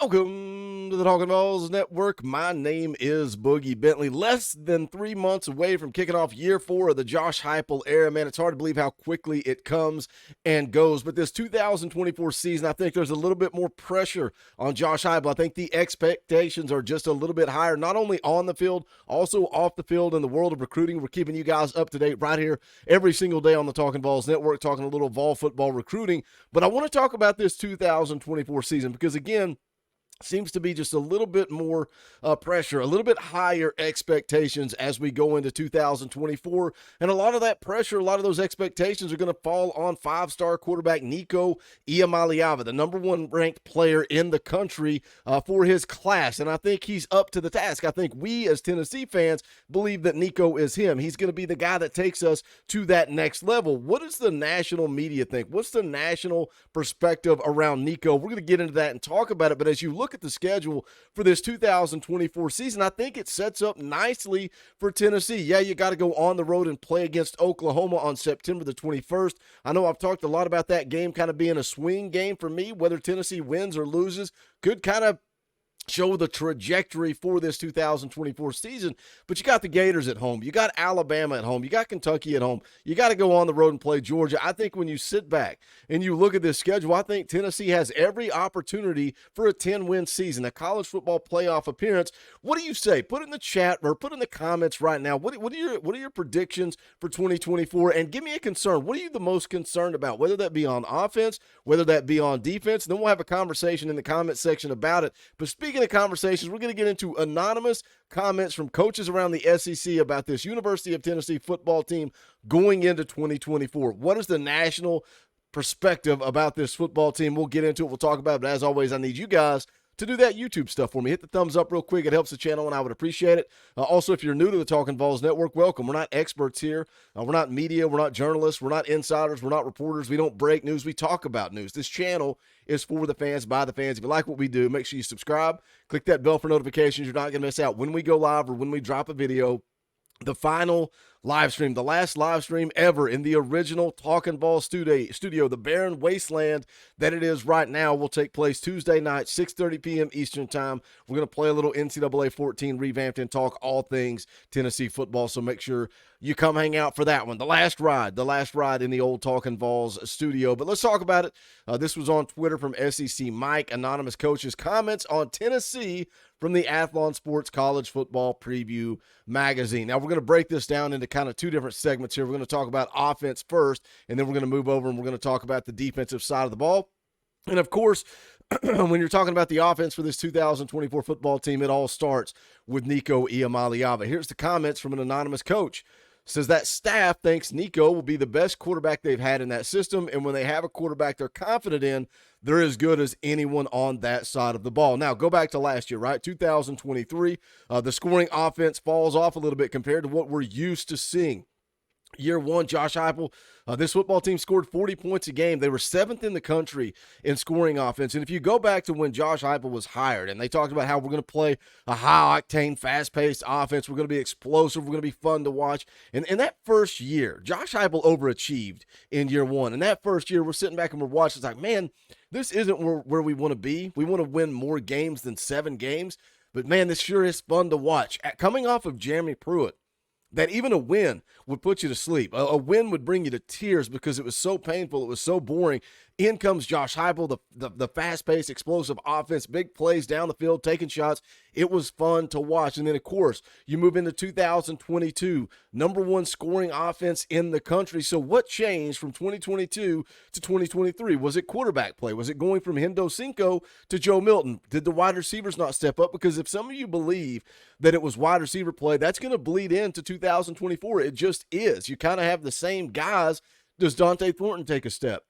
Welcome to the Talkin VAWLS Network. My name is Boogie Bentley. Less than 3 months away from kicking off year 4 of the Josh Heupel era. Man, it's hard to believe how quickly it comes and goes. But this 2024 season, I think there's a little bit more pressure on Josh Heupel. I think the expectations are just a little bit higher, not only on the field, also off the field in the world of recruiting. We're keeping you guys up to date right here every single day on the Talkin VAWLS Network, talking a little Vol football recruiting. But I want to talk about this 2024 season because, again, seems to be just a little bit more pressure, a little bit higher expectations as we go into 2024. And a lot of that pressure, a lot of those expectations are going to fall on five-star quarterback Nico Iamaleava, the number 1 ranked player in the country for his class. And I think he's up to the task. I think we as Tennessee fans believe that Nico is him. He's going to be the guy that takes us to that next level. What does the national media think? What's the national perspective around Nico? We're going to get into that and talk about it. But as you look at the schedule for this 2024 season, I think it sets up nicely for Tennessee. Yeah, you got to go on the road and play against Oklahoma on September the 21st. I know I've talked a lot about that game kind of being a swing game for me. Whether Tennessee wins or loses could kind of show the trajectory for this 2024 season. But you got the Gators at home. You got Alabama at home. You got Kentucky at home. You got to go on the road and play Georgia. I think when you sit back and you look at this schedule, I think Tennessee has every opportunity for a 10-win season, a college football playoff appearance. What do you say? Put it in the chat or put in the comments right now. What are your predictions for 2024? And give me a concern. What are you the most concerned about, whether that be on offense, whether that be on defense? And then we'll have a conversation in the comment section about it. But speaking of conversations, we're going to get into anonymous comments from coaches around the SEC about this University of Tennessee football team going into 2024. What is the national perspective about this football team? We'll get into it. We'll talk about it. But as always, I need you guys to do that YouTube stuff for me. Hit the thumbs up real quick. It helps the channel, and I would appreciate it. Also, if you're new to the Talkin VAWLS Network, welcome. We're not experts here. We're not media. We're not journalists. We're not insiders. We're not reporters. We don't break news. We talk about news. This channel is for the fans, by the fans. If you like what we do, make sure you subscribe. Click that bell for notifications. You're not going to miss out when we go live or when we drop a video. The final live stream, the last live stream ever in the original Talkin VAWLS studio, the barren wasteland that it is right now, will take place Tuesday night, 6:30 p.m. Eastern time. We're going to play a little NCAA 14 revamped and talk all things Tennessee football, so make sure you come hang out for that one. The last ride in the old Talkin VAWLS studio. But let's talk about it. This was on Twitter from SEC Mike, anonymous coach's comments on Tennessee from the Athlon Sports College Football Preview magazine. Now, we're going to break this down into kind of two different segments here. We're going to talk about offense first, and then we're going to move over and we're going to talk about the defensive side of the ball. And, of course, when you're talking about the offense for this 2024 football team, it all starts with Nico Iamaleava. Here's the comments from an anonymous coach. Says that staff thinks Nico will be the best quarterback they've had in that system, and when they have a quarterback they're confident in, they're as good as anyone on that side of the ball. Now, go back to last year, right? 2023, the scoring offense falls off a little bit compared to what we're used to seeing. Year 1, Josh Heupel, this football team scored 40 points a game. They were 7th in the country in scoring offense. And if you go back to when Josh Heupel was hired, and they talked about how we're going to play a high-octane, fast-paced offense, we're going to be explosive, we're going to be fun to watch. And in that first year, Josh Heupel overachieved in year 1. And that first year, we're sitting back and we're watching. It's like, man, this isn't where we want to be. We want to win more games than 7 games. But, man, this sure is fun to watch. Coming off of Jeremy Pruitt, that even a win would put you to sleep. A win would bring you to tears because it was so painful. It was so boring. In comes Josh Heupel, the fast-paced, explosive offense, big plays down the field, taking shots. It was fun to watch. And then, of course, you move into 2022, number 1 scoring offense in the country. So what changed from 2022 to 2023? Was it quarterback play? Was it going from Hendo Cinco to Joe Milton? Did the wide receivers not step up? Because if some of you believe that it was wide receiver play, that's going to bleed into 2024. It just is. You kind of have the same guys. Does Dante Thornton take a step?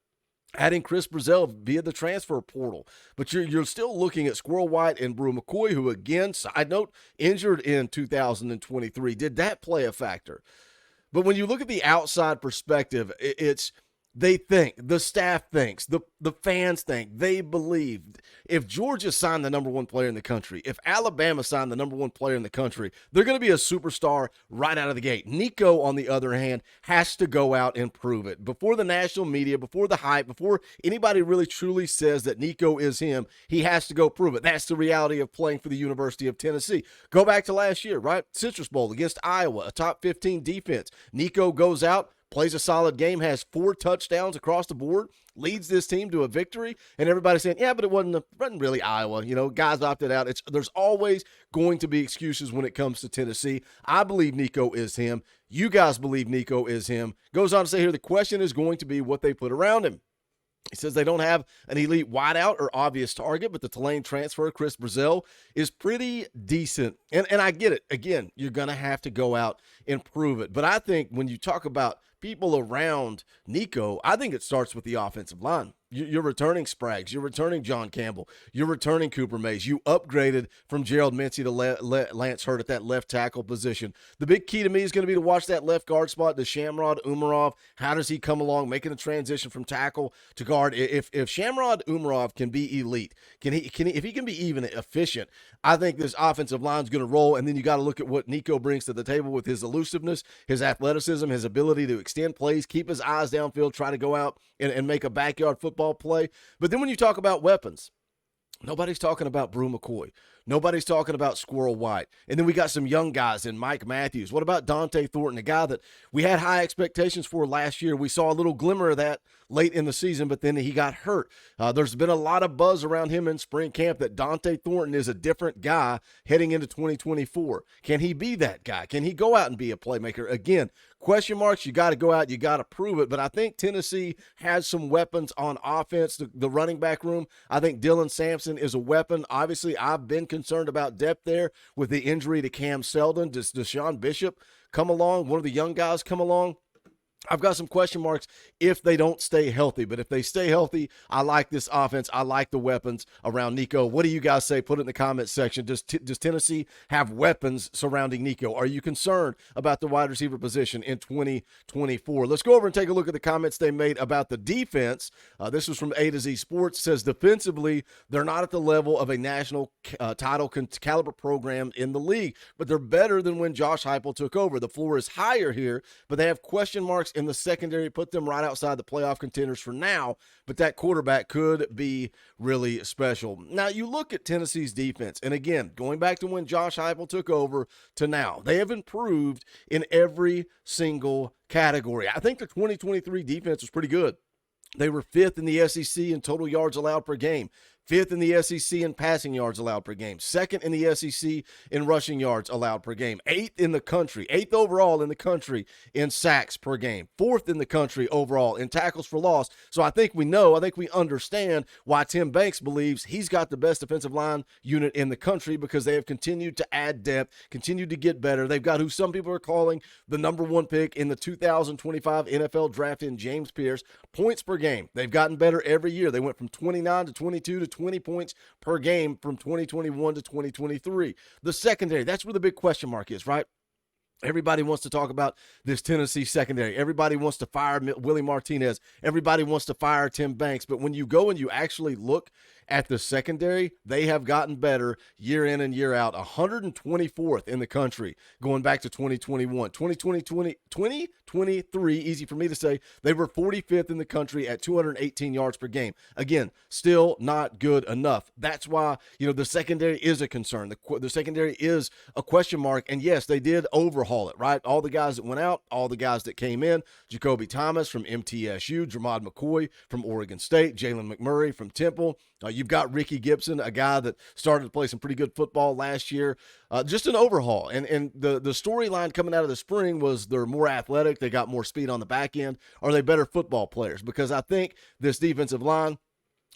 Adding Chris Brazell via the transfer portal. But you're still looking at Squirrel White and Brew McCoy, who, again, side note, injured in 2023. Did that play a factor? But when you look at the outside perspective, it's They think, the staff thinks, the fans think, they believe. If Georgia signed the number one player in the country, if Alabama signed the number one player in the country, they're going to be a superstar right out of the gate. Nico, on the other hand, has to go out and prove it. Before the national media, before the hype, before anybody really truly says that Nico is him, he has to go prove it. That's the reality of playing for the University of Tennessee. Go back to last year, right? Citrus Bowl against Iowa, a top 15 defense. Nico goes out, plays a solid game, has 4 touchdowns across the board, leads this team to a victory, and everybody's saying, yeah, but it wasn't really Iowa. Guys opted out. There's always going to be excuses when it comes to Tennessee. I believe Nico is him. You guys believe Nico is him. Goes on to say here, the question is going to be what they put around him. He says they don't have an elite wideout or obvious target, but the Tulane transfer, Chris Brazil, is pretty decent. And I get it. Again, you're going to have to go out and prove it. But I think when you talk about people around Nico, I think it starts with the offensive line. You're returning Spraggs. You're returning John Campbell. You're returning Cooper Mays. You upgraded from Gerald Mincy to Lance Hurt at that left tackle position. The big key to me is going to be to watch that left guard spot, the Shamrod Umarov. How does he come along, making a transition from tackle to guard? If Shamrod Umarov can be elite, if he can be even efficient, I think this offensive line is going to roll. And then you got to look at what Nico brings to the table with his elusiveness, his athleticism, his ability to extend plays, keep his eyes downfield, try to go out and make a backyard football play. But then when you talk about weapons, nobody's talking about Brew McCoy. Nobody's talking about Squirrel White. And then we got some young guys in Mike Matthews. What about Dante Thornton, a guy that we had high expectations for last year? We saw a little glimmer of that late in the season, but then he got hurt. There's been a lot of buzz around him in spring camp that Dante Thornton is a different guy heading into 2024. Can he be that guy? Can he go out and be a playmaker? Again, question marks. You got to go out. You got to prove it. But I think Tennessee has some weapons on offense. The running back room, I think Dylan Sampson is a weapon. Obviously, I've been concerned about depth there with the injury to Cam Seldon. Does Deshaun Bishop come along? One of the young guys come along? I've got some question marks if they don't stay healthy. But if they stay healthy, I like this offense. I like the weapons around Nico. What do you guys say? Put it in the comment section. Does Tennessee have weapons surrounding Nico? Are you concerned about the wide receiver position in 2024? Let's go over and take a look at the comments they made about the defense. This was from A to Z Sports. It says defensively, they're not at the level of a national title caliber program in the league, but they're better than when Josh Heupel took over. The floor is higher here, but they have question marks in the secondary, put them right outside the playoff contenders for now, but that quarterback could be really special. Now, you look at Tennessee's defense, and again, going back to when Josh Heupel took over to now, they have improved in every single category. I think the 2023 defense was pretty good. They were 5th in the SEC in total yards allowed per game, 5th in the SEC in passing yards allowed per game, 2nd in the SEC in rushing yards allowed per game, 8th in the country, 8th overall in the country in sacks per game, 4th in the country overall in tackles for loss. So I think we understand why Tim Banks believes he's got the best defensive line unit in the country, because they have continued to add depth, continued to get better. They've got who some people are calling the number 1 pick in the 2025 NFL draft in James Pierce. Points per game, they've gotten better every year. They went from 29 to 22 to 20 points per game from 2021 to 2023. The secondary, that's where the big question mark is, right? Everybody wants to talk about this Tennessee secondary. Everybody wants to fire Willie Martinez. Everybody wants to fire Tim Banks. But when you go and you actually look at the secondary, they have gotten better year in and year out. 124th in the country going back to 2021. 2023, easy for me to say, they were 45th in the country at 218 yards per game. Again, still not good enough. That's why, the secondary is a concern. The secondary is a question mark. And yes, they did overhaul it, right? All the guys that went out, all the guys that came in, Jacoby Thomas from MTSU, Jermod McCoy from Oregon State, Jalen McMurray from Temple. You've got Ricky Gibson, a guy that started to play some pretty good football last year. Just an overhaul. And the storyline coming out of the spring was they're more athletic, they got more speed on the back end. Are they better football players? Because I think this defensive line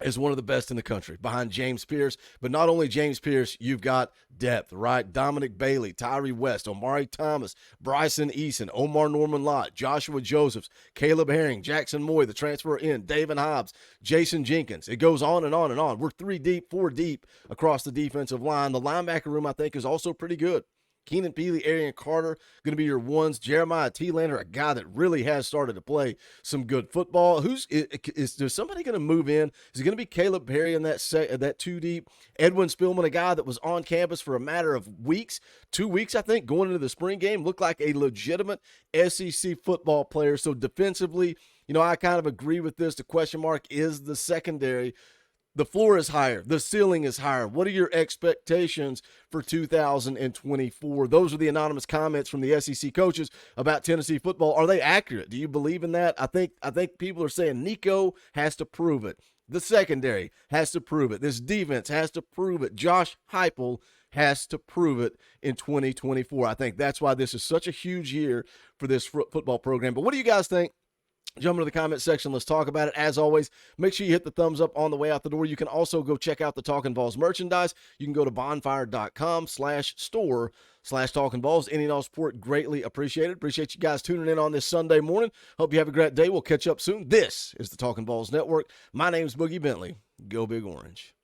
is one of the best in the country behind James Pierce. But not only James Pierce, you've got depth, right? Dominic Bailey, Tyree West, Omari Thomas, Bryson Eason, Omar Norman Lott, Joshua Josephs, Caleb Herring, Jackson Moy, the transfer in, David Hobbs, Jason Jenkins. It goes on and on and on. We're 3 deep, 4 deep across the defensive line. The linebacker room, I think, is also pretty good. Keenan Peely, Arian Carter, going to be your ones. Jeremiah T-Lander, a guy that really has started to play some good football. Is there somebody going to move in? Is it going to be Caleb Perry in that two deep? Edwin Spillman, a guy that was on campus for a matter of weeks, 2 weeks, I think, going into the spring game, looked like a legitimate SEC football player. So defensively, I kind of agree with this. The question mark is the secondary. The floor is higher. The ceiling is higher. What are your expectations for 2024? Those are the anonymous comments from the SEC coaches about Tennessee football. Are they accurate? Do you believe in that? I think people are saying Nico has to prove it. The secondary has to prove it. This defense has to prove it. Josh Heupel has to prove it in 2024. I think that's why this is such a huge year for this football program. But what do you guys think? Jump into the comment section. Let's talk about it. As always, make sure you hit the thumbs up on the way out the door. You can also go check out the Talkin VAWLS merchandise. You can go to bonfire.com/store/Talkin VAWLS. Any and all support greatly appreciated. Appreciate you guys tuning in on this Sunday morning. Hope you have a great day. We'll catch up soon. This is the Talkin VAWLS Network. My name's Boogie Bentley. Go Big Orange.